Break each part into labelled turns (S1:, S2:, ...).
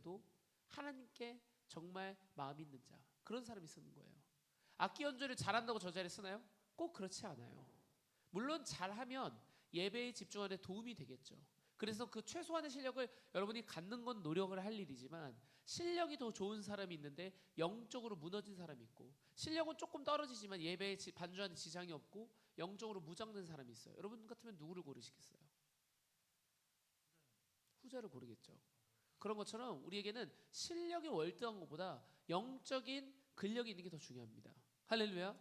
S1: 못해도 하나님께 정말 마음 있는 자, 그런 사람이 쓰는 거예요. 악기 연주를 잘한다고 저 자리에 쓰나요? 꼭 그렇지 않아요. 물론 잘하면 예배에 집중하는 데 도움이 되겠죠. 그래서 그 최소한의 실력을 여러분이 갖는 건 노력을 할 일이지만, 실력이 더 좋은 사람이 있는데 영적으로 무너진 사람이 있고, 실력은 조금 떨어지지만 예배에 반주하는 지장이 없고 영적으로 무장된 사람이 있어요. 여러분 같으면 누구를 고르시겠어요? 후자를 고르겠죠. 그런 것처럼 우리에게는 실력이 월등한 것보다 영적인 근력이 있는 게 더 중요합니다. 할렐루야.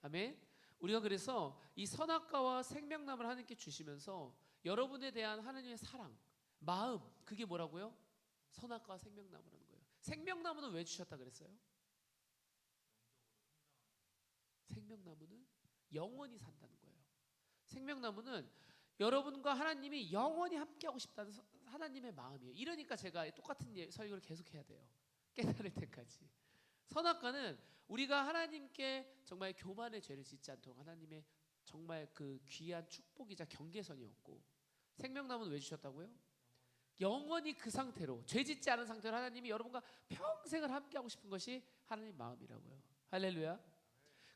S1: 아멘. 우리가 그래서 이 선악과와 생명나무를 하나님께 주시면서 여러분에 대한 하나님의 사랑, 마음, 그게 뭐라고요? 선악과와 생명나무라는 거예요. 생명나무는 왜 주셨다 그랬어요? 생명나무는 영원히 산다는 거예요. 생명나무는 여러분과 하나님이 영원히 함께하고 싶다는 하나님의 마음이에요. 이러니까 제가 똑같은 설교를 계속해야 돼요. 깨달을 때까지. 선악과는 우리가 하나님께 정말 교만의 죄를 짓지 않도록 하나님의 정말 그 귀한 축복이자 경계선이었고, 생명나무는 왜 주셨다고요? 영원히 그 상태로, 죄 짓지 않은 상태로 하나님이 여러분과 평생을 함께하고 싶은 것이 하나님 마음이라고요. 할렐루야.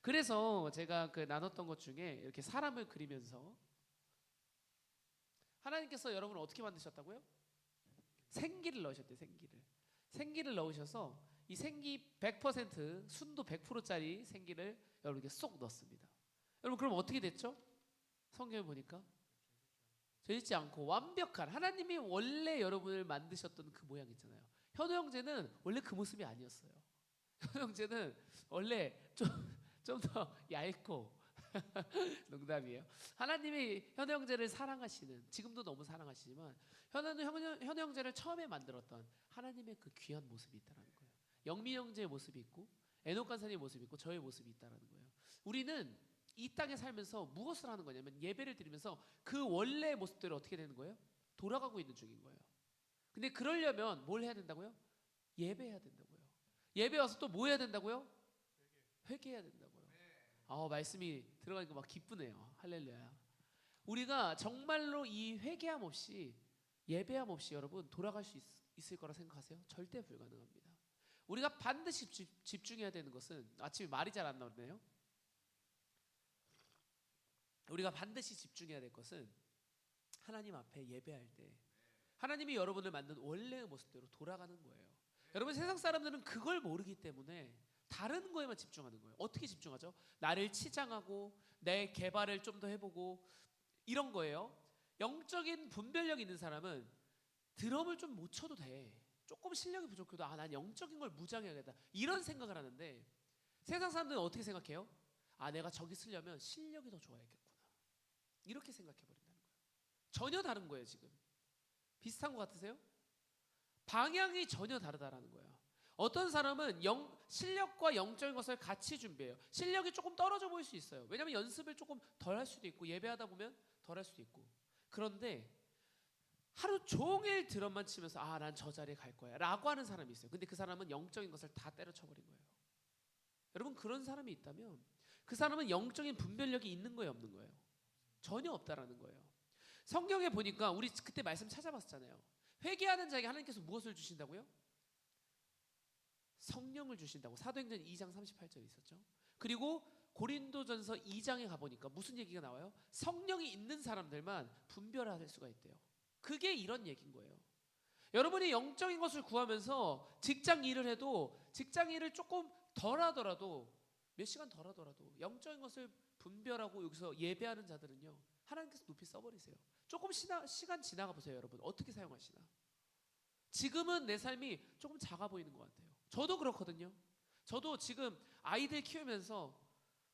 S1: 그래서 제가 그 나눴던 것 중에 이렇게 사람을 그리면서, 하나님께서 여러분을 어떻게 만드셨다고요? 생기를 넣으셨대요. 생기를 넣으셔서 이 생기 100%, 순도 100%짜리 생기를 여러분에게 쏙 넣습니다. 여러분 그럼 어떻게 됐죠? 성경에 보니까 죄짓지 않고 완벽한, 하나님이 원래 여러분을 만드셨던 그 모양 있잖아요. 현우 형제는 원래 그 모습이 아니었어요. 현우 형제는 원래 좀 더 얇고 농담이에요. 하나님이 현우 형제를 사랑하시는, 지금도 너무 사랑하시지만 현우 형제를 처음에 만들었던 하나님의 그 귀한 모습이 있다는 거예요. 영미 형제의 모습이 있고 에녹 간사님의 모습이 있고 저의 모습이 있다는 거예요. 우리는 이 땅에 살면서 무엇을 하는 거냐면, 예배를 드리면서 그 원래의 모습대로 어떻게 되는 거예요? 돌아가고 있는 중인 거예요. 근데 그러려면 뭘 해야 된다고요? 예배해야 된다고요. 예배 와서 또 뭐 해야 된다고요? 회개해야 된다고요. 말씀이 들어가니까 막 기쁘네요. 할렐루야. 우리가 정말로 이 회개함 없이, 예배함 없이 여러분 돌아갈 수 있을 거라 생각하세요? 절대 불가능합니다. 우리가 반드시 집중해야 되는 것은, 아침에 말이 잘 안 나오네요. 우리가 반드시 집중해야 될 것은 하나님 앞에 예배할 때 하나님이 여러분을 만든 원래의 모습대로 돌아가는 거예요. 여러분 세상 사람들은 그걸 모르기 때문에 다른 거에만 집중하는 거예요. 어떻게 집중하죠? 나를 치장하고 내 개발을 좀 더 해보고 이런 거예요. 영적인 분별력 있는 사람은 드럼을 좀 못 쳐도 돼. 조금 실력이 부족해도 난 영적인 걸 무장해야겠다, 이런 생각을 하는데, 세상 사람들은 어떻게 생각해요? 내가 저기 쓰려면 실력이 더 좋아야겠구나, 이렇게 생각해 버린다는 거예요. 전혀 다른 거예요. 지금 비슷한 것 같으세요? 방향이 전혀 다르다라는 거예요. 어떤 사람은 실력과 영적인 것을 같이 준비해요. 실력이 조금 떨어져 보일 수 있어요. 왜냐하면 연습을 조금 덜 할 수도 있고 예배하다 보면 덜 할 수도 있고. 그런데 하루 종일 드럼만 치면서 난 저 자리에 갈 거야 라고 하는 사람이 있어요. 근데 그 사람은 영적인 것을 다 때려쳐버린 거예요. 여러분 그런 사람이 있다면 그 사람은 영적인 분별력이 있는 거예요, 없는 거예요? 전혀 없다라는 거예요. 성경에 보니까 우리 그때 말씀 찾아봤잖아요. 회개하는 자에게 하나님께서 무엇을 주신다고요? 성령을 주신다고 사도행전 2장 38절에 있었죠. 그리고 고린도전서 2장에 가보니까 무슨 얘기가 나와요? 성령이 있는 사람들만 분별할 수가 있대요. 그게 이런 얘기인 거예요. 여러분이 영적인 것을 구하면서 직장 일을 해도, 직장 일을 조금 덜 하더라도, 몇 시간 덜 하더라도 영적인 것을 분별하고 여기서 예배하는 자들은요, 하나님께서 높이 써버리세요. 조금 시간 지나가 보세요. 여러분 어떻게 사용하시나? 지금은 내 삶이 조금 작아 보이는 것 같아요. 저도 그렇거든요. 저도 지금 아이들 키우면서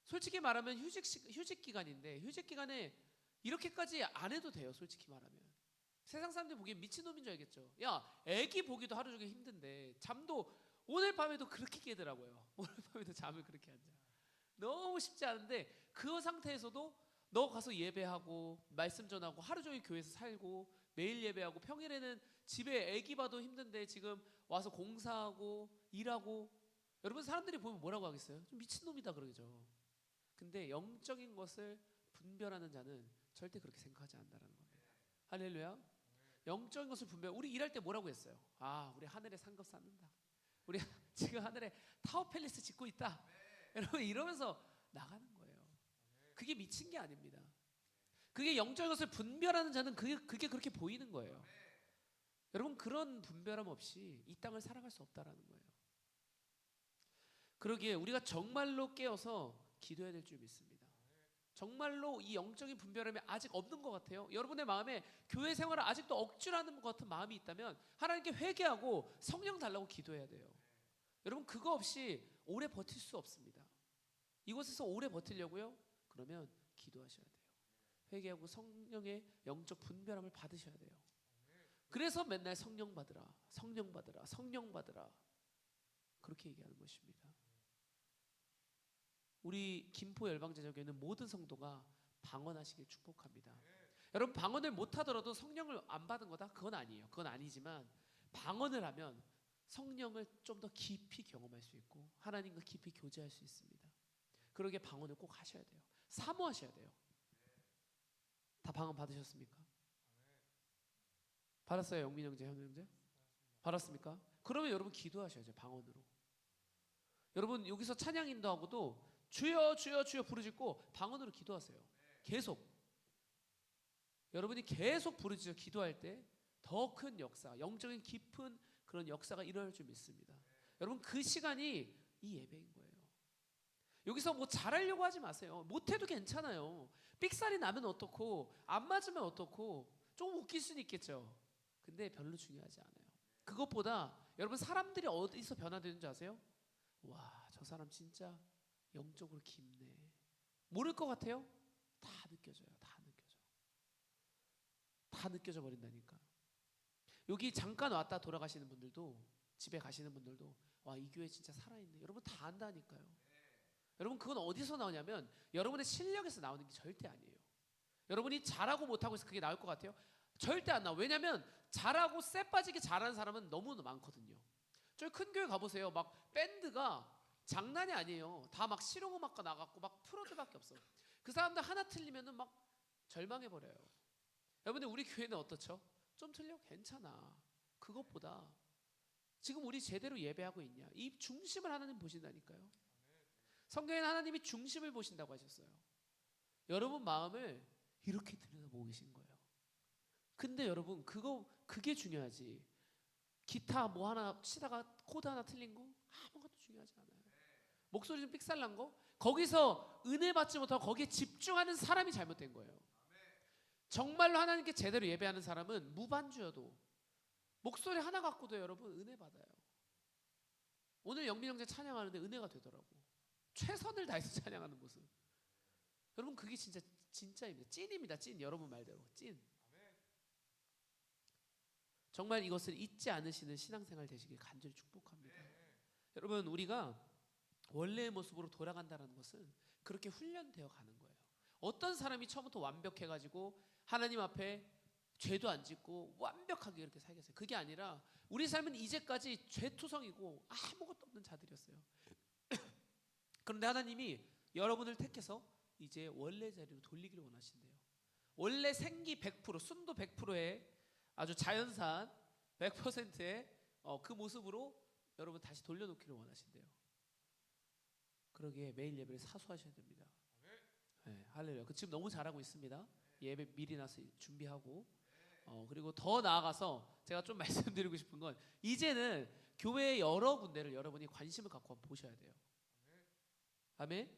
S1: 솔직히 말하면 휴직 기간인데, 휴직 기간에 이렇게까지 안 해도 돼요. 솔직히 말하면 세상 사람들이 보기엔 미친놈인 줄 알겠죠. 야, 애기 보기도 하루 종일 힘든데 잠도 오늘 밤에도 그렇게 깨더라고요. 오늘 밤에도 잠을 그렇게 안 자. 너무 쉽지 않은데 그 상태에서도 너 가서 예배하고 말씀 전하고 하루 종일 교회에서 살고 매일 예배하고, 평일에는 집에 애기 봐도 힘든데 지금 와서 공사하고 일하고. 여러분 사람들이 보면 뭐라고 하겠어요? 좀 미친놈이다 그러죠. 근데 영적인 것을 분별하는 자는 절대 그렇게 생각하지 않는다는 겁니다. 할렐루야. 영적인 것을 분별. 우리 일할 때 뭐라고 했어요? 아, 우리 하늘에 상급 쌓는다. 우리 지금 하늘에 타워 팰리스 짓고 있다. 여러분 이러면서 나가는 거예요. 그게 미친 게 아닙니다. 그게 영적인 것을 분별하는 자는 그게 그렇게 보이는 거예요. 여러분 그런 분별함 없이 이 땅을 살아갈 수 없다라는 거예요. 그러기에 우리가 정말로 깨어서 기도해야 될 줄 믿습니다. 정말로 이 영적인 분별함이 아직 없는 것 같아요. 여러분의 마음에 교회 생활을 아직도 억지로 하는 것 같은 마음이 있다면 하나님께 회개하고 성령 달라고 기도해야 돼요. 여러분 그거 없이 오래 버틸 수 없습니다. 이곳에서 오래 버티려고요? 그러면 기도하셔야 돼요. 회개하고 성령의 영적 분별함을 받으셔야 돼요. 그래서 맨날 성령 받으라, 성령 받으라, 성령 받으라 그렇게 얘기하는 것입니다. 우리 김포 열방제자교회는 모든 성도가 방언하시길 축복합니다. 여러분 방언을 못하더라도 성령을 안 받은 거다? 그건 아니에요. 그건 아니지만 방언을 하면 성령을 좀 더 깊이 경험할 수 있고 하나님과 깊이 교제할 수 있습니다. 그러기에 방언을 꼭 하셔야 돼요. 사모하셔야 돼요. 다 방언 받으셨습니까? 받았어요? 영민 형제, 현우 형제? 받았습니까? 그러면 여러분 기도하셔야죠. 방언으로. 여러분 여기서 찬양 인도하고도 주여 주여 주여 부르짖고 방언으로 기도하세요. 계속. 여러분이 계속 부르짖어 기도할 때 더 큰 역사, 영적인 깊은 그런 역사가 일어날 줄 믿습니다. 여러분 그 시간이 이 예배인 거예요. 여기서 뭐 잘하려고 하지 마세요. 못해도 괜찮아요. 삑살이 나면 어떻고 안 맞으면 어떻고 좀 웃길 수는 있겠죠. 근데 별로 중요하지 않아요. 그것보다 여러분 사람들이 어디서 변화되는 줄 아세요? 와, 저 사람 진짜 영적으로 깊네. 모를 것 같아요? 다 느껴져요. 다 느껴져 버린다니까. 여기 잠깐 왔다 돌아가시는 분들도, 집에 가시는 분들도 와, 이 교회 진짜 살아있네. 여러분 다 안다니까요. 여러분 그건 어디서 나오냐면 여러분의 실력에서 나오는 게 절대 아니에요. 여러분이 잘하고 못하고 해서 그게 나올 것 같아요? 절대 안 나와요. 왜냐면 잘하고 쎄 빠지게 잘하는 사람은 너무 많거든요. 저희 큰 교회 가보세요. 막 밴드가 장난이 아니에요. 다 막 실용음악과 나갔고 막 프로들밖에 없어요. 그 사람들 하나 틀리면은 막 절망해버려요. 여러분들 우리 교회는 어떻죠? 좀 틀려? 괜찮아. 그것보다 지금 우리 제대로 예배하고 있냐? 이 중심을 하나님 보신다니까요. 성경에는 하나님이 중심을 보신다고 하셨어요. 여러분 마음을 이렇게 들여다보고 계신 거예요. 근데 여러분 그게 중요하지. 기타 뭐 하나 치다가 코드 하나 틀린 거 아무것도 중요하지 않아요. 목소리 좀 삑살난 거 거기서 은혜 받지 못하고 거기에 집중하는 사람이 잘못된 거예요. 정말로 하나님께 제대로 예배하는 사람은 무반주여도 목소리 하나 갖고도 여러분 은혜 받아요. 오늘 영민 형제 찬양하는데 은혜가 되더라고. 최선을 다해서 찬양하는 모습. 여러분 그게 진짜입니다. 찐입니다. 찐. 여러분 말대로 찐. 정말 이것을 잊지 않으시는 신앙생활 되시길 간절히 축복합니다. 여러분 우리가 원래의 모습으로 돌아간다는 것은 그렇게 훈련되어 가는 거예요. 어떤 사람이 처음부터 완벽해가지고 하나님 앞에 죄도 안 짓고 완벽하게 이렇게 살겠어요? 그게 아니라 우리 삶은 이제까지 죄투성이고 아무것도 없는 자들이었어요. 그런데 하나님이 여러분을 택해서 이제 원래 자리로 돌리기를 원하신대요. 원래 생기 100%, 순도 100%의 아주 자연산 100%의 그 모습으로 여러분 다시 돌려놓기를 원하신대요. 그러기에 매일 예배를 사수하셔야 됩니다. 네, 할렐루야. 지금 너무 잘하고 있습니다. 예배 미리 나서 준비하고 그리고 더 나아가서 제가 좀 말씀드리고 싶은 건 이제는 교회의 여러 군데를 여러분이 관심을 갖고 한번 보셔야 돼요. 아멘.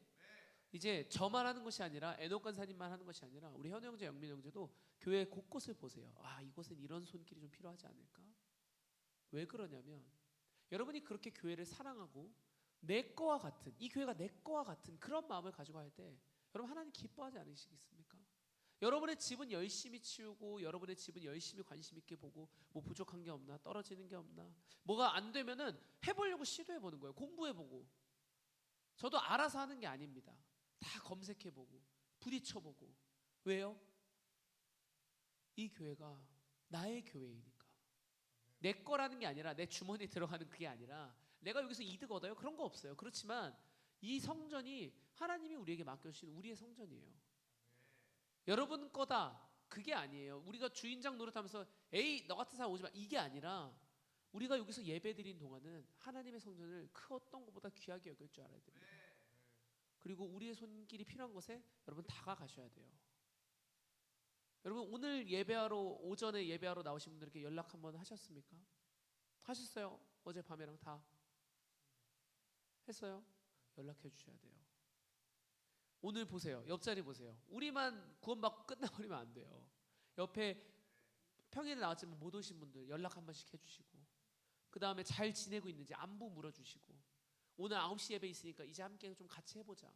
S1: 이제 저만 하는 것이 아니라 에녹 간사님만 하는 것이 아니라 우리 현우 형제, 영민 형제도 교회 곳곳을 보세요. 아, 이곳은 이런 손길이 좀 필요하지 않을까? 왜 그러냐면 여러분이 그렇게 교회를 사랑하고 내 거와 같은, 이 교회가 내 거와 같은 그런 마음을 가지고 할 때 여러분 하나님 기뻐하지 않으시겠습니까? 여러분의 집은 열심히 치우고 여러분의 집은 열심히 관심 있게 보고 뭐 부족한 게 없나, 떨어지는 게 없나, 뭐가 안 되면은 해보려고 시도해 보는 거예요. 공부해 보고. 저도 알아서 하는 게 아닙니다. 다 검색해 보고 부딪혀 보고. 왜요? 이 교회가 나의 교회이니까. 내 거라는 게 아니라 내 주머니에 들어가는 그게 아니라 내가 여기서 이득 얻어요? 그런 거 없어요. 그렇지만 이 성전이 하나님이 우리에게 맡겨주신 우리의 성전이에요. 여러분 거다 그게 아니에요. 우리가 주인장 노릇하면서 에이 너 같은 사람 오지 마 이게 아니라 우리가 여기서 예배드린 동안은 하나님의 성전을 그 어떤 것보다 귀하게 여길 줄 알아야 됩니다. 그리고 우리의 손길이 필요한 곳에 여러분 다가가셔야 돼요. 여러분 오늘 예배하러 오전에 예배하러 나오신 분들께 연락 한번 하셨습니까? 하셨어요? 어제 밤에랑 다 했어요? 연락해 주셔야 돼요. 오늘 보세요. 옆자리 보세요. 우리만 구원받고 끝나버리면 안 돼요. 옆에 평일에 나왔지만 못 오신 분들 연락 한 번씩 해주시고, 그 다음에 잘 지내고 있는지 안부 물어주시고, 오늘 9시 예배 있으니까 이제 함께 좀 같이 해보자.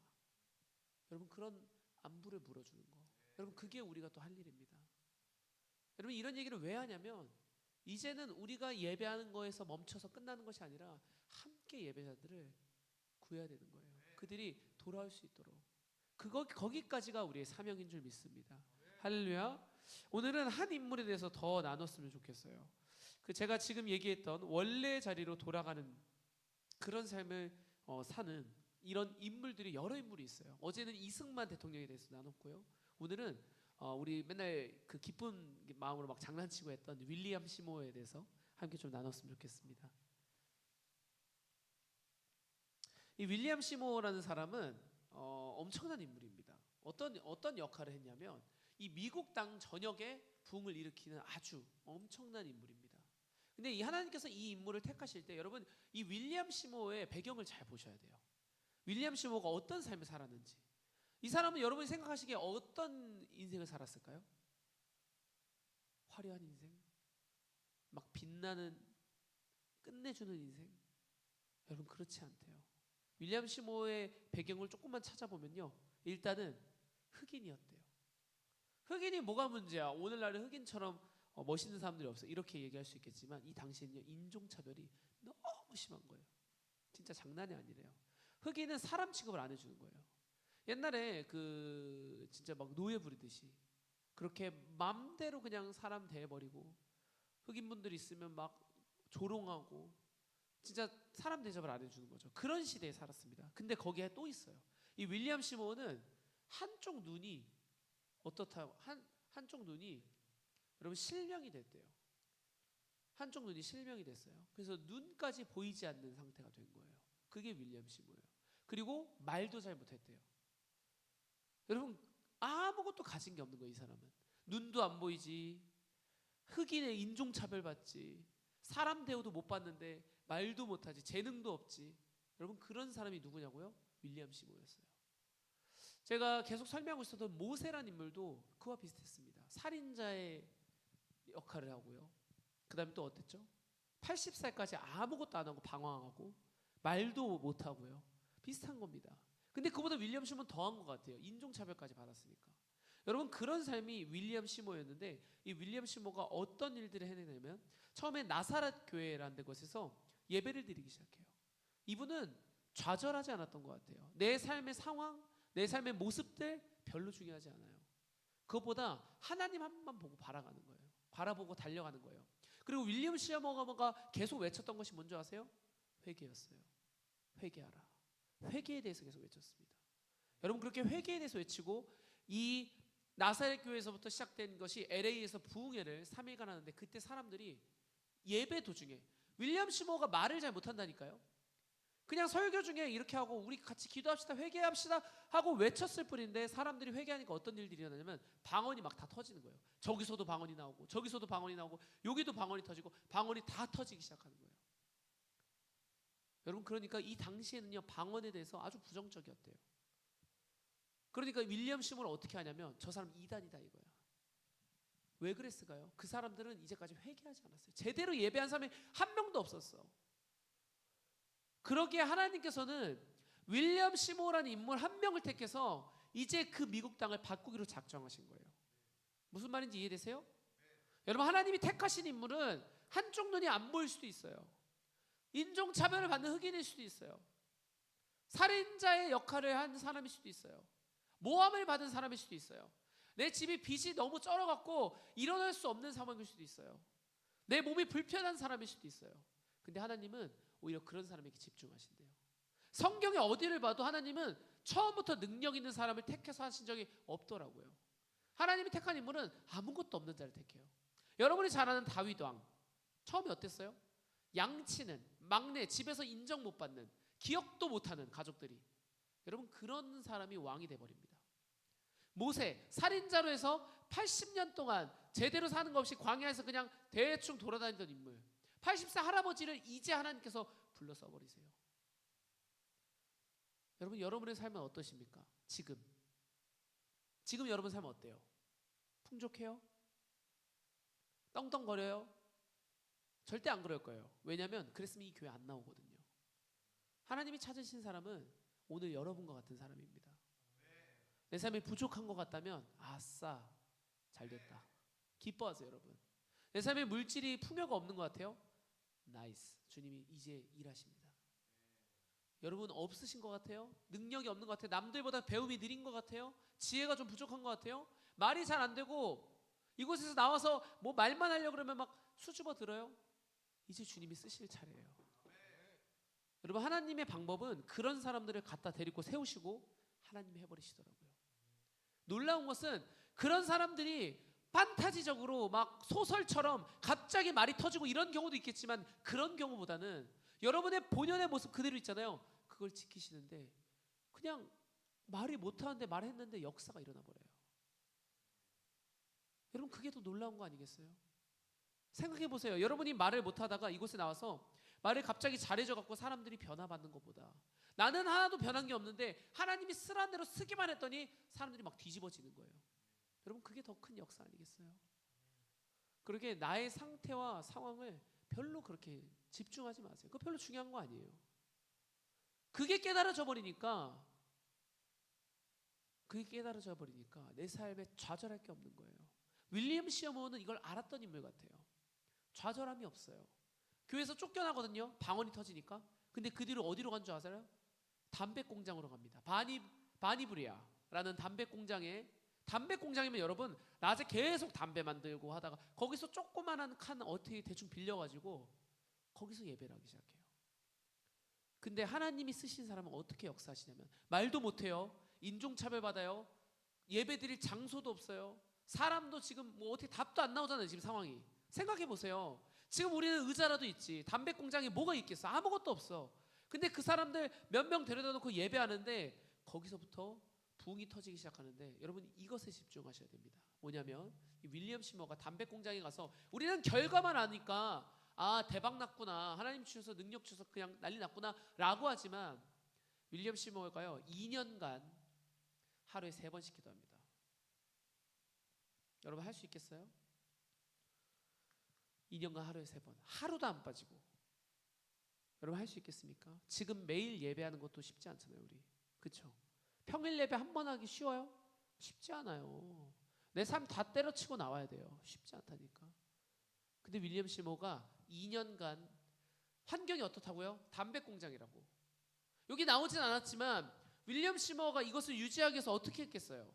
S1: 여러분 그런 안부를 물어주는 거, 여러분 그게 우리가 또 할 일입니다. 여러분 이런 얘기를 왜 하냐면 이제는 우리가 예배하는 거에서 멈춰서 끝나는 것이 아니라 함께 예배자들을 구해야 되는 거예요. 그들이 돌아올 수 있도록. 거기까지가 우리의 사명인 줄 믿습니다. 할렐루야. 오늘은 한 인물에 대해서 더 나눴으면 좋겠어요. 제가 지금 얘기했던 원래 자리로 돌아가는 그런 삶을 사는 이런 인물들이 여러 인물이 있어요. 어제는 이승만 대통령에 대해서 나눴고요. 오늘은 우리 맨날 그 기쁜 마음으로 막 장난치고 했던 윌리엄 시모어에 대해서 함께 좀 나눴으면 좋겠습니다. 이 윌리엄 시모어라는 사람은 엄청난 인물입니다. 어떤 역할을 했냐면 이 미국 땅 전역에 부흥을 일으키는 아주 엄청난 인물입니다. 근데 이 하나님께서 이 인물을 택하실 때 여러분 이 윌리엄 시모어의 배경을 잘 보셔야 돼요. 윌리엄 시모어가 어떤 삶을 살았는지. 이 사람은 여러분이 생각하시기에 어떤 인생을 살았을까요? 화려한 인생? 막 빛나는 끝내주는 인생? 여러분 그렇지 않대요. 윌리엄 시모어의 배경을 조금만 찾아보면요, 일단은 흑인이었대요. 흑인이 뭐가 문제야? 오늘날의 흑인처럼 멋있는 사람들이 없어 이렇게 얘기할 수 있겠지만 이 당시에는요 인종차별이 너무 심한 거예요. 진짜 장난이 아니래요. 흑인은 사람 취급을 안 해주는 거예요. 옛날에 진짜 막 노예 부리듯이 그렇게 맘대로 그냥 사람 대해버리고 흑인분들 있으면 막 조롱하고 진짜 사람 대접을 안 해주는 거죠. 그런 시대에 살았습니다. 근데 거기에 또 있어요. 이 윌리엄 시모어는 한쪽 눈이 어떻다고 한쪽 눈이 여러분 실명이 됐대요. 한쪽 눈이 실명이 됐어요. 그래서 눈까지 보이지 않는 상태가 된 거예요. 그게 윌리엄 시모어예요. 그리고 말도 잘 못했대요. 여러분 아무것도 가진 게 없는 거예요. 이 사람은 눈도 안 보이지, 흑인의 인종차별 받지, 사람 대우도 못 받는데 말도 못하지, 재능도 없지. 여러분 그런 사람이 누구냐고요? 윌리엄 시모어였어요. 제가 계속 설명하고 있었던 모세라는 인물도 그와 비슷했습니다. 살인자의 역할을 하고요. 그 다음에 또 어땠죠? 80살까지 아무것도 안 하고 방황하고 말도 못하고요. 비슷한 겁니다. 근데 그보다 윌리엄 시모어는 더한 것 같아요. 인종차별까지 받았으니까. 여러분 그런 삶이 윌리엄 시모어였는데 이 윌리엄 시모어가 어떤 일들을 해내냐면 처음에 나사렛 교회라는 곳에서 예배를 드리기 시작해요. 이분은 좌절하지 않았던 것 같아요. 내 삶의 상황, 내 삶의 모습들 별로 중요하지 않아요. 그것보다 하나님 한 번만 보고 바라가는 거예요. 바라보고 달려가는 거예요. 그리고 윌리엄 시모어가 계속 외쳤던 것이 뭔지 아세요? 회개였어요. 회개하라. 회개에 대해서 계속 외쳤습니다. 여러분 그렇게 회개에 대해서 외치고 이 나사렛 교회에서부터 시작된 것이 LA에서 부흥회를 3일간 하는데 그때 사람들이 예배 도중에 윌리엄 시모어가 말을 잘 못한다니까요. 그냥 설교 중에 이렇게 하고 우리 같이 기도합시다 회개합시다 하고 외쳤을 뿐인데 사람들이 회개하니까 어떤 일들이 일어나냐면 방언이 막 다 터지는 거예요. 저기서도 방언이 나오고 저기서도 방언이 나오고 여기도 방언이 터지고 방언이 다 터지기 시작하는 거예요. 여러분 그러니까 이 당시에는요 방언에 대해서 아주 부정적이었대요. 그러니까 윌리엄 시모어를 어떻게 하냐면 저 사람 이단이다 이거야. 왜 그랬을까요? 그 사람들은 이제까지 회개하지 않았어요. 제대로 예배한 사람이 한 명도 없었어. 그러기에 하나님께서는 윌리엄 시모어라는 인물 한 명을 택해서 이제 그 미국 땅을 바꾸기로 작정하신 거예요. 무슨 말인지 이해되세요? 여러분 하나님이 택하신 인물은 한쪽 눈이 안 보일 수도 있어요. 인종차별을 받는 흑인일 수도 있어요. 살인자의 역할을 한 사람일 수도 있어요. 모함을 받은 사람일 수도 있어요. 내 집이 빚이 너무 쩔어갖고 일어날 수 없는 상황일 수도 있어요. 내 몸이 불편한 사람일 수도 있어요. 근데 하나님은 오히려 그런 사람에게 집중하신대요. 성경에 어디를 봐도 하나님은 처음부터 능력 있는 사람을 택해서 하신 적이 없더라고요. 하나님이 택한 인물은 아무것도 없는 자를 택해요. 여러분이 잘 아는 다윗 왕, 처음에 어땠어요? 양치는, 막내, 집에서 인정 못 받는, 기억도 못하는 가족들이, 여러분 그런 사람이 왕이 돼버립니다. 모세, 살인자로 해서 80년 동안 제대로 사는 것 없이 광야에서 그냥 대충 돌아다니던 인물, 80세 할아버지를 이제 하나님께서 불러 써버리세요. 여러분, 여러분의 삶은 어떠십니까? 지금 여러분 삶은 어때요? 풍족해요? 떵떵거려요? 절대 안 그럴 거예요. 왜냐하면 그랬으면 이 교회 안 나오거든요. 하나님이 찾으신 사람은 오늘 여러분과 같은 사람입니다. 내 삶이 부족한 것 같다면 아싸, 잘됐다, 기뻐하세요. 여러분, 내 삶에 물질이 풍요가 없는 것 같아요? 나이스, 주님이 이제 일하십니다. 여러분 없으신 것 같아요? 능력이 없는 것 같아요? 남들보다 배움이 느린 것 같아요? 지혜가 좀 부족한 것 같아요? 말이 잘 안 되고 이곳에서 나와서 뭐 말만 하려고 그러면 막 수줍어 들어요? 이제 주님이 쓰실 차례예요. 여러분, 하나님의 방법은 그런 사람들을 갖다 데리고 세우시고 하나님이 해버리시더라고요. 놀라운 것은 그런 사람들이 판타지적으로 막 소설처럼 갑자기 말이 터지고 이런 경우도 있겠지만, 그런 경우보다는 여러분의 본연의 모습 그대로 있잖아요. 그걸 지키시는데 그냥 말이 못하는데 말했는데 역사가 일어나 버려요. 여러분, 그게 더 놀라운 거 아니겠어요? 생각해 보세요. 여러분이 말을 못하다가 이곳에 나와서 말을 갑자기 잘해져 갖고 사람들이 변화받는 것보다, 나는 하나도 변한 게 없는데 하나님이 쓰라는 대로 쓰기만 했더니 사람들이 막 뒤집어지는 거예요. 여러분, 그게 더 큰 역사 아니겠어요? 그러게 나의 상태와 상황을 별로 그렇게 집중하지 마세요. 그거 별로 중요한 거 아니에요. 그게 깨달아져 버리니까 내 삶에 좌절할 게 없는 거예요. 윌리엄 시어머는 이걸 알았던 인물 같아요. 좌절함이 없어요. 교회에서 쫓겨나거든요. 방언이 터지니까. 근데 그 뒤로 어디로 간 줄 아세요? 담배 공장으로 갑니다. 바니브리아라는 담배 공장이면 여러분 낮에 계속 담배 만들고 하다가 거기서 조그만한 칸 어떻게 대충 빌려가지고 거기서 예배를 하기 시작해요. 근데 하나님이 쓰신 사람은 어떻게 역사하시냐면, 말도 못해요. 인종차별 받아요. 예배 드릴 장소도 없어요. 사람도 지금 뭐 어떻게 답도 안 나오잖아요. 지금 상황이. 생각해 보세요. 지금 우리는 의자라도 있지, 담배 공장에 뭐가 있겠어? 아무것도 없어. 근데 그 사람들 몇 명 데려다 놓고 예배하는데 거기서부터 부흥이 터지기 시작하는데, 여러분 이것에 집중하셔야 됩니다. 뭐냐면 이 윌리엄 시머가 담배 공장에 가서 우리는 결과만 아니까 아 대박 났구나, 하나님 주셔서 능력 주셔서 그냥 난리 났구나 라고 하지만, 윌리엄 시머가요 2년간 하루에 3번씩 기도합니다. 여러분 할 수 있겠어요? 2년간 하루에 3번, 하루도 안 빠지고. 여러분 할 수 있겠습니까? 지금 매일 예배하는 것도 쉽지 않잖아요, 우리. 그렇죠? 평일 예배 한 번 하기 쉬워요? 쉽지 않아요. 내 삶 다 때려치고 나와야 돼요. 쉽지 않다니까. 근데 윌리엄 시모가 2년간 환경이 어떻다고요? 담배 공장이라고. 여기 나오진 않았지만 윌리엄 시모가 이것을 유지하기 위해서 어떻게 했겠어요?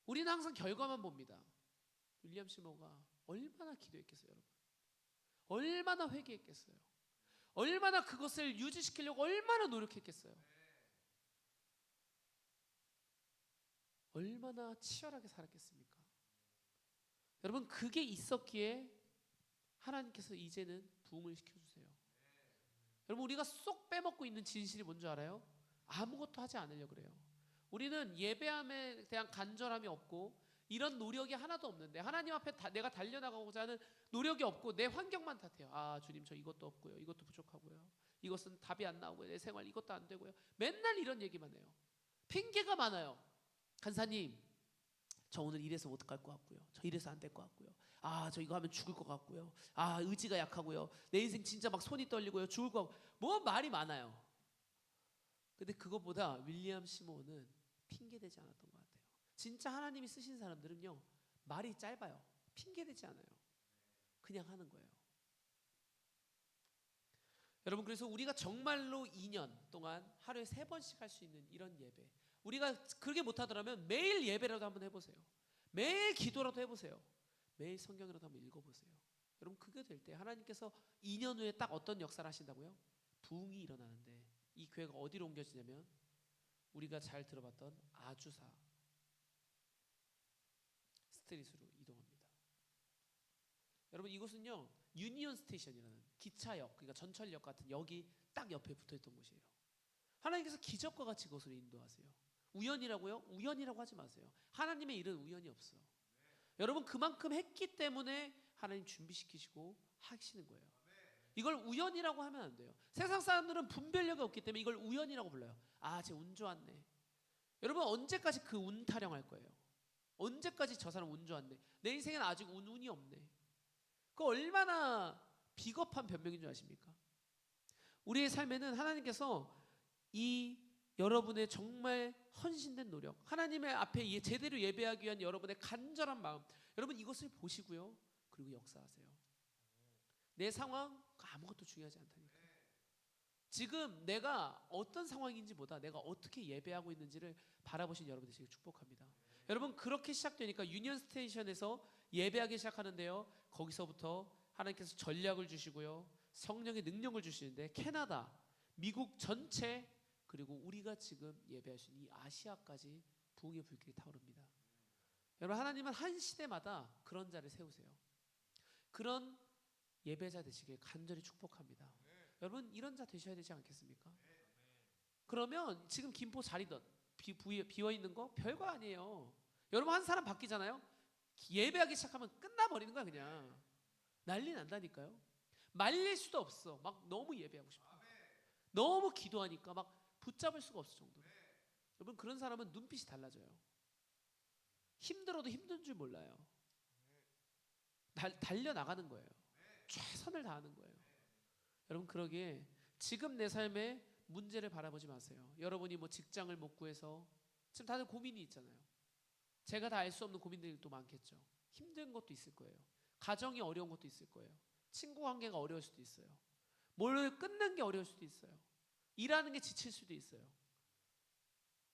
S1: 우리는 항상 결과만 봅니다. 윌리엄 시모가 얼마나 기도했겠어요, 여러분? 얼마나 회개했겠어요? 얼마나 그것을 유지시키려고 얼마나 노력했겠어요? 얼마나 치열하게 살았겠습니까? 여러분, 그게 있었기에 하나님께서 이제는 부흥을 시켜주세요. 여러분, 우리가 쏙 빼먹고 있는 진실이 뭔지 알아요? 아무것도 하지 않으려고 그래요. 우리는 예배함에 대한 간절함이 없고 이런 노력이 하나도 없는데, 하나님 앞에 내가 달려나가고자 하는 노력이 없고 내 환경만 탓해요. 아 주님, 저 이것도 없고요, 이것도 부족하고요, 이것은 답이 안 나오고요, 내 생활 이것도 안 되고요. 맨날 이런 얘기만 해요. 핑계가 많아요. 간사님, 저 오늘 이래서 못 갈 것 같고요, 저 이래서 안 될 것 같고요, 아 저 이거 하면 죽을 것 같고요, 아 의지가 약하고요, 내 인생 진짜 막 손이 떨리고요, 죽을 것 같고, 뭐 말이 많아요. 근데 그것보다 윌리엄 시모는 핑계대지 않았던 것 같아요. 진짜 하나님이 쓰신 사람들은요 말이 짧아요. 핑계대지 않아요. 그냥 하는 거예요. 여러분, 그래서 우리가 정말로 2년 동안 하루에 3번씩 할 수 있는 이런 예배, 우리가 그렇게 못하더라면 매일 예배라도 한번 해보세요. 매일 기도라도 해보세요. 매일 성경이라도 한번 읽어보세요. 여러분, 그게 될 때 하나님께서 2년 후에 딱 어떤 역사를 하신다고요? 부흥이 일어나는데, 이 교회가 어디로 옮겨지냐면 우리가 잘 들어봤던 아주사, 스트릿으로 이동합니다. 여러분 이곳은요 유니온 스테이션이라는 기차역, 그러니까 전철역 같은 역이 딱 옆에 붙어있던 곳이에요. 하나님께서 기적과 같이 그것을 인도하세요. 우연이라고요? 우연이라고 하지 마세요. 하나님의 일은 우연이 없어. 여러분 그만큼 했기 때문에 하나님 준비시키시고 하시는 거예요. 이걸 우연이라고 하면 안 돼요. 세상 사람들은 분별력이 없기 때문에 이걸 우연이라고 불러요. 아, 쟤 운 좋았네. 여러분 언제까지 그 운 타령할 거예요? 언제까지 저 사람 운 좋았네. 내 인생에는 아직 운이 없네. 그 얼마나 비겁한 변명인 줄 아십니까? 우리의 삶에는 하나님께서 이 여러분의 정말 헌신된 노력, 하나님의 앞에 제대로 예배하기 위한 여러분의 간절한 마음, 여러분 이것을 보시고요. 그리고 역사하세요. 내 상황 아무것도 중요하지 않다니까. 지금 내가 어떤 상황인지보다 내가 어떻게 예배하고 있는지를 바라보신 여러분 되시길 축복합니다. 여러분 그렇게 시작되니까 유니온 스테이션에서 예배하기 시작하는데요. 거기서부터 하나님께서 전략을 주시고요. 성령의 능력을 주시는데 캐나다, 미국 전체 그리고 우리가 지금 예배할 수 있는 이 아시아까지 부흥의 불길이 타오릅니다. 여러분 하나님은 한 시대마다 그런 자를 세우세요. 그런 예배자 되시길 간절히 축복합니다. 여러분 이런 자 되셔야 되지 않겠습니까? 그러면 지금 김포 자리던 비어있는 거 별거 아니에요. 여러분 한 사람 바뀌잖아요. 예배하기 시작하면 끝나버리는 거야. 그냥 난리 난다니까요. 말릴 수도 없어. 막 너무 예배하고 싶어. 너무 기도하니까 막 붙잡을 수가 없을 정도로. 여러분 그런 사람은 눈빛이 달라져요. 힘들어도 힘든 줄 몰라요. 달려나가는 거예요. 최선을 다하는 거예요. 여러분 그러기에 지금 내 삶의 문제를 바라보지 마세요. 여러분이 뭐 직장을 못 구해서 지금 다들 고민이 있잖아요. 제가 다 알 수 없는 고민들이 또 많겠죠. 힘든 것도 있을 거예요. 가정이 어려운 것도 있을 거예요. 친구 관계가 어려울 수도 있어요. 뭘 끊는 게 어려울 수도 있어요. 일하는 게 지칠 수도 있어요.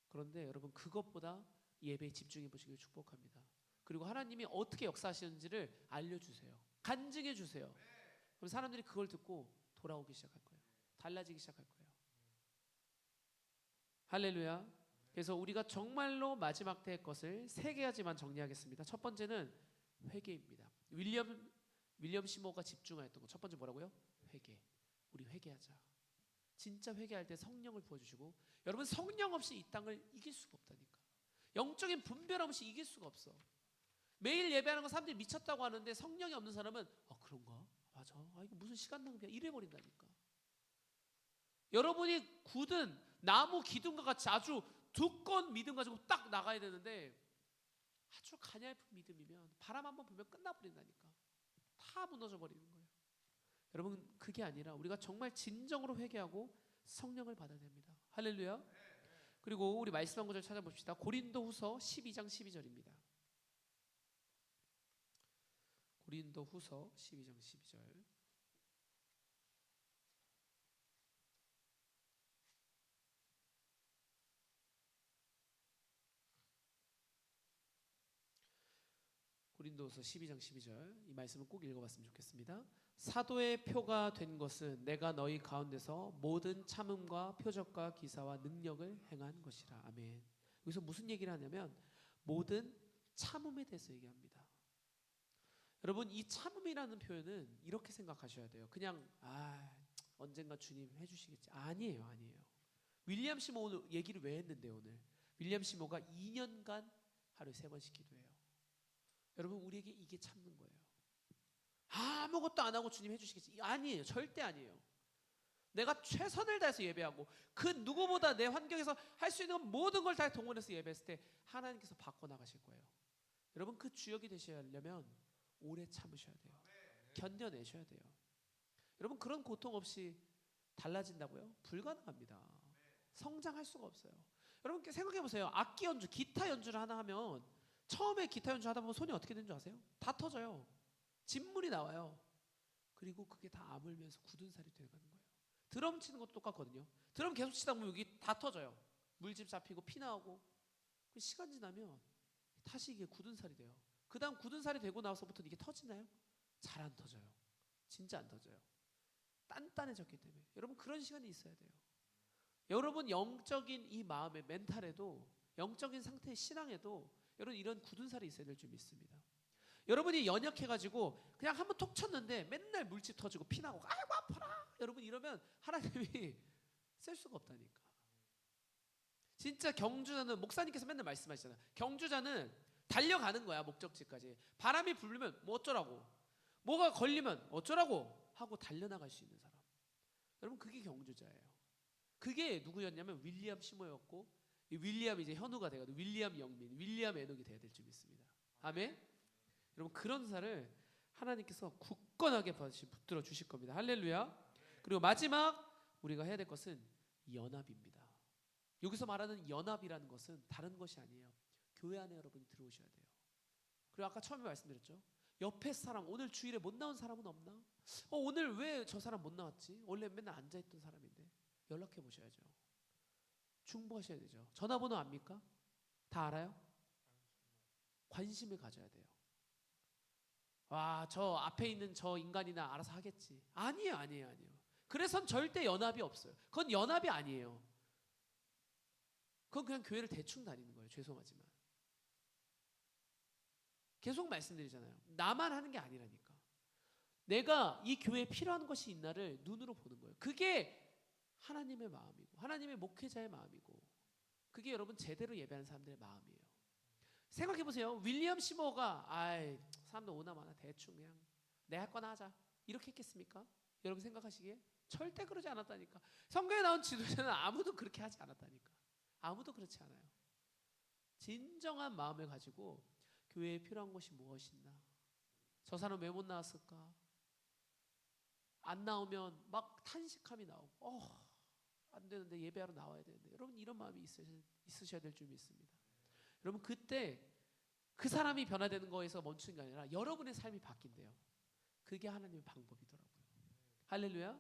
S1: 그런데 여러분 그것보다 예배에 집중해 보시길 축복합니다. 그리고 하나님이 어떻게 역사하시는지를 알려주세요. 간증해 주세요. 그럼 사람들이 그걸 듣고 돌아오기 시작할 거예요. 달라지기 시작할 거예요. 할렐루야. 그래서 우리가 정말로 마지막 때의 것을 3가지만 정리하겠습니다. 첫 번째는 회개입니다. 윌리엄 시모가 집중하였던 것 첫 번째 뭐라고요? 회개. 우리 회개하자. 진짜 회개할 때 성령을 부어주시고, 여러분 성령 없이 이 땅을 이길 수가 없다니까. 영적인 분별 없이 이길 수가 없어. 매일 예배하는 거 사람들이 미쳤다고 하는데 성령이 없는 사람은 그런가? 맞아. 이거 무슨 시간 낭비야. 이래버린다니까. 여러분이 굳은 나무 기둥과 같이 아주 두꺼운 믿음 가지고 딱 나가야 되는데 아주 가냘픈 믿음이면 바람 한번 불면 끝나버린다니까. 다 무너져 버리는 거예요. 여러분 그게 아니라 우리가 정말 진정으로 회개하고 성령을 받아야 됩니다. 할렐루야. 그리고 우리 말씀 한 구절 찾아봅시다. 고린도후서 12장 12절입니다. 고린도후서 12장 12절. 고린도서 12장 12절 이 말씀을 꼭 읽어봤으면 좋겠습니다. 사도의 표가 된 것은 내가 너희 가운데서 모든 참음과 표적과 기사와 능력을 행한 것이라. 아멘. 여기서 무슨 얘기를 하냐면 모든 참음에 대해서 얘기합니다. 여러분 이 참음이라는 표현은 이렇게 생각하셔야 돼요. 그냥 언젠가 주님 해주시겠지. 아니에요. 윌리엄 시모 오늘 얘기를 왜 했는데 오늘 윌리엄 시모가 2년간 하루에 3번씩 기도해요. 여러분 우리에게 이게 참는 거예요. 아무것도 안 하고 주님 해주시겠지. 아니에요. 절대 아니에요. 내가 최선을 다해서 예배하고 그 누구보다 내 환경에서 할 수 있는 모든 걸 다 동원해서 예배했을 때 하나님께서 바꿔나가실 거예요. 여러분 그 주역이 되시려면 오래 참으셔야 돼요. 견뎌내셔야 돼요. 여러분 그런 고통 없이 달라진다고요? 불가능합니다. 성장할 수가 없어요. 여러분 생각해보세요. 악기 연주, 기타 연주를 하나 하면 처음에 기타 연주 하다 보면 손이 어떻게 되는 줄 아세요? 다 터져요. 진물이 나와요. 그리고 그게 다 아물면서 굳은 살이 되어가는 거예요. 드럼 치는 것도 똑같거든요. 드럼 계속 치다 보면 여기 다 터져요. 물집 잡히고 피 나오고. 시간 지나면 다시 이게 굳은 살이 돼요. 그 다음 굳은 살이 되고 나서부터 이게 터지나요? 잘 안 터져요. 진짜 안 터져요. 단단해졌기 때문에. 여러분 그런 시간이 있어야 돼요. 여러분 영적인 이 마음의 멘탈에도 영적인 상태의 신앙에도 여러분 이런 굳은 살이 있어야 될 줄 믿습니다. 여러분이 연약해가지고 그냥 한번 톡 쳤는데 맨날 물집 터지고 피나고 아이고 아파라 여러분 이러면 하나님이 쓸 수가 없다니까. 진짜 경주자는 목사님께서 맨날 말씀하시잖아요. 경주자는 달려가는 거야 목적지까지. 바람이 불면 뭐 어쩌라고, 뭐가 걸리면 어쩌라고 하고 달려나갈 수 있는 사람. 여러분 그게 경주자예요. 그게 누구였냐면 윌리엄 시모였고, 이 윌리엄이 이제 현우가 돼가지고 윌리엄 영민, 윌리엄 에녹이 돼야 될 줄 믿습니다. 아멘. 여러분 그런 사를 하나님께서 굳건하게 붙들어 주실 겁니다. 할렐루야. 그리고 마지막 우리가 해야 될 것은 연합입니다. 여기서 말하는 연합이라는 것은 다른 것이 아니에요. 교회 안에 여러분이 들어오셔야 돼요. 그리고 아까 처음에 말씀드렸죠. 옆에 사람, 오늘 주일에 못 나온 사람은 없나? 오늘 왜 저 사람 못 나왔지? 원래 맨날 앉아있던 사람인데. 연락해 보셔야죠. 중보하셔야 되죠. 전화번호 압니까? 다 알아요? 관심을 가져야 돼요. 와, 저 앞에 있는 저 인간이나 알아서 하겠지. 아니에요. 그래선 절대 연합이 없어요. 그건 연합이 아니에요. 그건 그냥 교회를 대충 다니는 거예요. 죄송하지만. 계속 말씀드리잖아요. 나만 하는 게 아니라니까. 내가 이 교회에 필요한 것이 있나를 눈으로 보는 거예요. 그게 하나님의 마음이고 하나님의 목회자의 마음이고 그게 여러분 제대로 예배하는 사람들의 마음이에요. 생각해보세요. 윌리엄 시모가 사람들 오나 마나 대충 그냥 내 할 거나 하자 이렇게 했겠습니까? 여러분 생각하시기에? 절대 그러지 않았다니까. 성경에 나온 지도자는 아무도 그렇게 하지 않았다니까. 아무도 그렇지 않아요. 진정한 마음을 가지고 교회에 필요한 것이 무엇이나, 저 사람 왜 못 나왔을까? 안 나오면 막 탄식함이 나오고 안 되는데 예배하러 나와야 되는데. 여러분 이런 마음이 있으셔야 될 줄 믿습니다. 여러분 그때 그 사람이 변화되는 거에서 멈추는 게 아니라 여러분의 삶이 바뀐대요. 그게 하나님의 방법이더라고요. 할렐루야.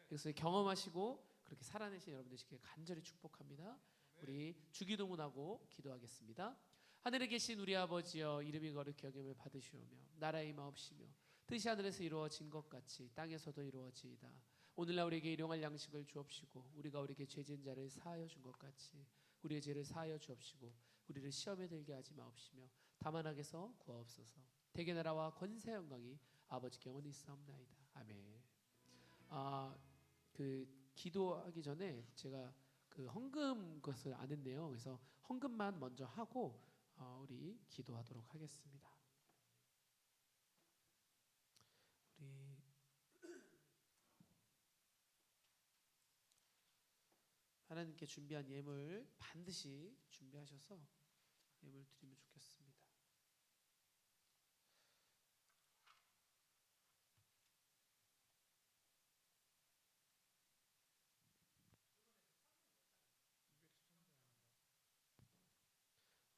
S1: 그래서 경험하시고 그렇게 살아내신 여러분들 되시길 간절히 축복합니다. 우리 주기도문하고 기도하겠습니다. 하늘에 계신 우리 아버지여, 이름이 거룩히 여김을 받으시오며 나라의 임하옵시며 뜻이 하늘에서 이루어진 것 같이 땅에서도 이루어지이다. 오늘날 우리에게 일용할 양식을 주옵시고 우리가 우리에게 죄 지은 자를 사하여 준 것 같이 우리의 죄를 사하여 주옵시고 우리를 시험에 들게 하지 마옵시며 다만 악에서 구하옵소서. 대개 나라와 권세 영광이 아버지께 영원히 있사옵나이다. 아멘. 그 기도하기 전에 제가 그 헌금 것을 안 했네요. 그래서 헌금만 먼저 하고 우리 기도하도록 하겠습니다. 우리 하나님께 준비한 예물 반드시 준비하셔서 예물 드리면 좋겠습니다.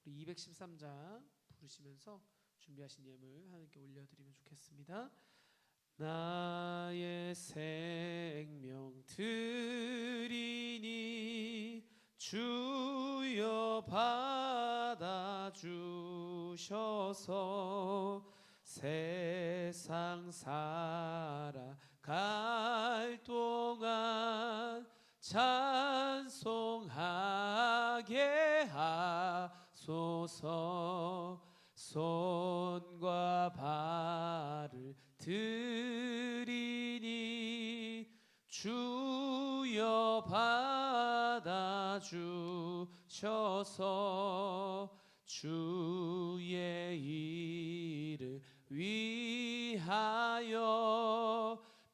S1: 우리 213장 부르시면서 준비하신 예물 하나님께 올려드리면 좋겠습니다. 나의 생명 드리니 주여 받아주셔서 세상 살아갈 동안 찬송하게 하소서. 손과 발을 드리니 주여 받아주셔서 주의 일을 위하여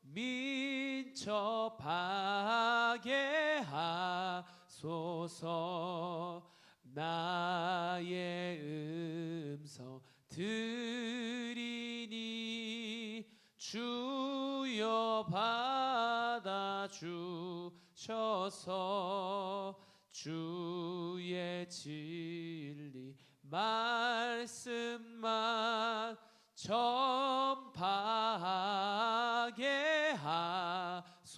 S1: 민첩하게 하소서. 나의 음성 드리니 주여 받아주셔서 주의 진리 말씀만 전파하게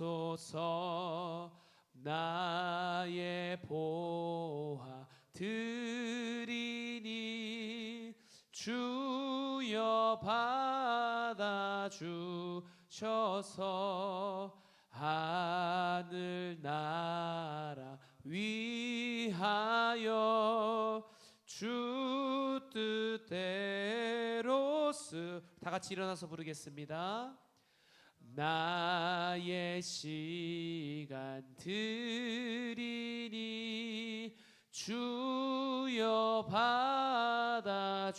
S1: 하소서. 나의 보화 드리니 주여 받아주셔서 하늘 나라 위하여 주 뜻대로 쓰 다 같이 일어나서 부르겠습니다. 나의 시간 드리니 주여 받아주셔서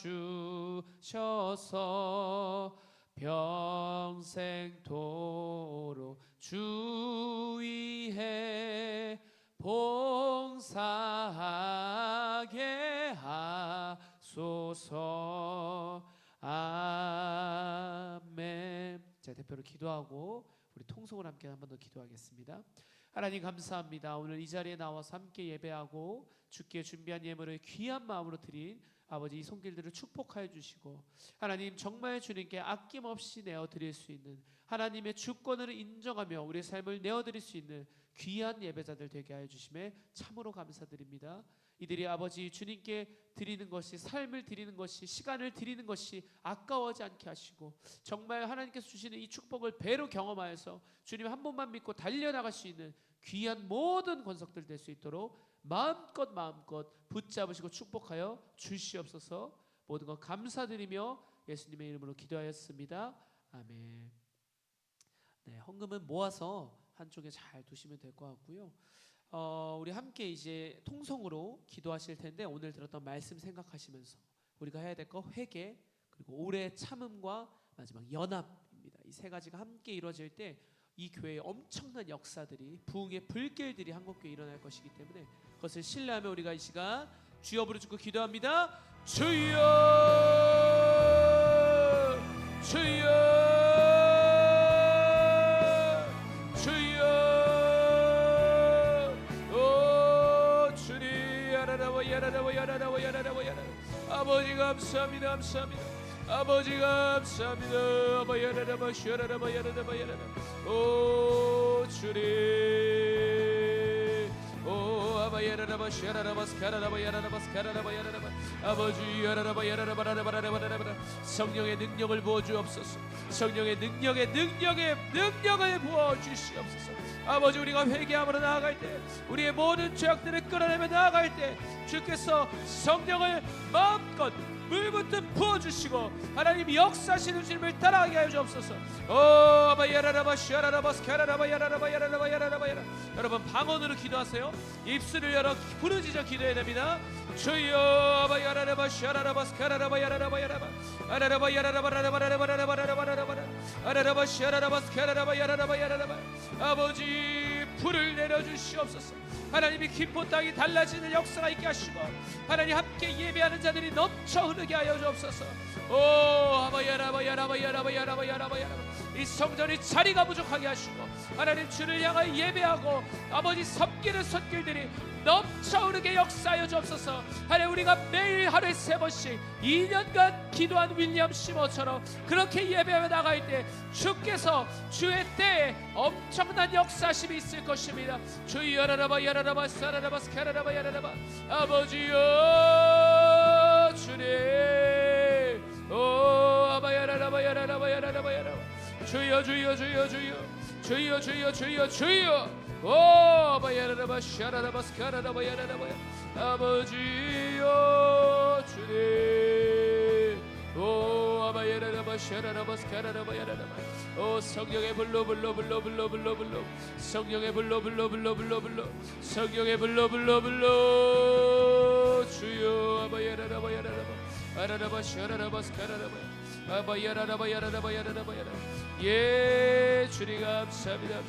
S1: 평생토록 주 위에 봉사하게 하소서. 아멘. 자, 대표로 기도하고 우리 통성을 함께 한 번 더 기도하겠습니다. 하나님 감사합니다. 오늘 이 자리에 나와서 함께 예배하고 주께 준비한 예물을 귀한 마음으로 드린 아버지 이 손길들을 축복하여 주시고, 하나님 정말 주님께 아낌없이 내어드릴 수 있는, 하나님의 주권을 인정하며 우리의 삶을 내어드릴 수 있는 귀한 예배자들 되게 하여 주심에 참으로 감사드립니다. 이들이 아버지 주님께 드리는 것이, 삶을 드리는 것이, 시간을 드리는 것이 아까워하지 않게 하시고, 정말 하나님께서 주시는 이 축복을 배로 경험하여서 주님 한 분만 믿고 달려나갈 수 있는 귀한 모든 권속들 될 수 있도록 마음껏 붙잡으시고 축복하여 주시옵소서. 모든 것 감사드리며 예수님의 이름으로 기도하였습니다. 아멘. 네, 헌금은 모아서 한쪽에 잘 두시면 될 것 같고요. 우리 함께 이제 통성으로 기도하실 텐데, 오늘 들었던 말씀 생각하시면서 우리가 해야 될 거 회개, 그리고 오래 참음과 마지막 연합입니다. 이 세 가지가 함께 이루어질 때 이 교회에 엄청난 역사들이, 부흥의 불길들이 한국교회에 일어날 것이기 때문에 그것을 신뢰하며 우리가 이 시간 주여 부르짖고 기도합니다. 주여 주여 주여. 오 주님, 야라라와 아버지 감사합니다. 아버지 감사합니다. 야라라바 슈라라바 야라라바 오 주님, 오 아바 야라라바 슈라라바 스카라라바 야라라바 스카라라바 야라라바 아버지 야라라바 성령의 능력을 부어 주옵소서. 성령의 능력을 부어 주시옵소서. 아버지 우리가 회개함으로 나아갈 때, 우리의 모든 죄악들을 끌어내며 나아갈 때 주께서 성령을 마음껏 물붓듯 부어주시고 하나님 역사하시는 주님을 따라가게 하여 주옵소서. 오 아바 야라라바 샤라라바 스카라라바 야라라바 여러분 방언으로 기도하세요. 입술을 열어 부르짖어 기도해야 됩니다. 주여 아바 야라라바 샤라라바 스카라라바 야라라바 아라라바 야라라바 아라라바 샤라라바 스카라라바 야라라바 아버지 불을 내려주시옵소서. 하나님이 깊은 땅이 달라지는 역사가 있게 하시고, 하나님 함께 예배하는 자들이 넘쳐 흐르게 하여 주옵소서. 오 아바야라바 이 성전의 자리가 부족하게 하시고, 하나님 주를 향하여 예배하고 아버지 섬기는 손길들이 넘쳐 흐르게 역사하여 주옵소서. 하나님 우리가 매일 하루에 3번씩 2년간 기도한 윌리엄 시모처럼 그렇게 예배하며 나갈 때 주께서 주의 때에 엄청난 역사심이 있을 것입니다. 주여 야라라바 사라라바 스카라라바 야라라바 아버지여 주님, 오 아바야라라바 야라라바 주여 오 아바야라라바 샤라라바 스카라라바 야라라바 아버지여 주님, 오 아바야라라바 샤라라바 스카라라바 야라라바 오 성령의 불로 성령의 불로 성령의 불로 주여 아바야라라바 야라라바 아라라바 샤라라바 스카라라바 아바야라라바 야라라바 예 주님 감사합니다.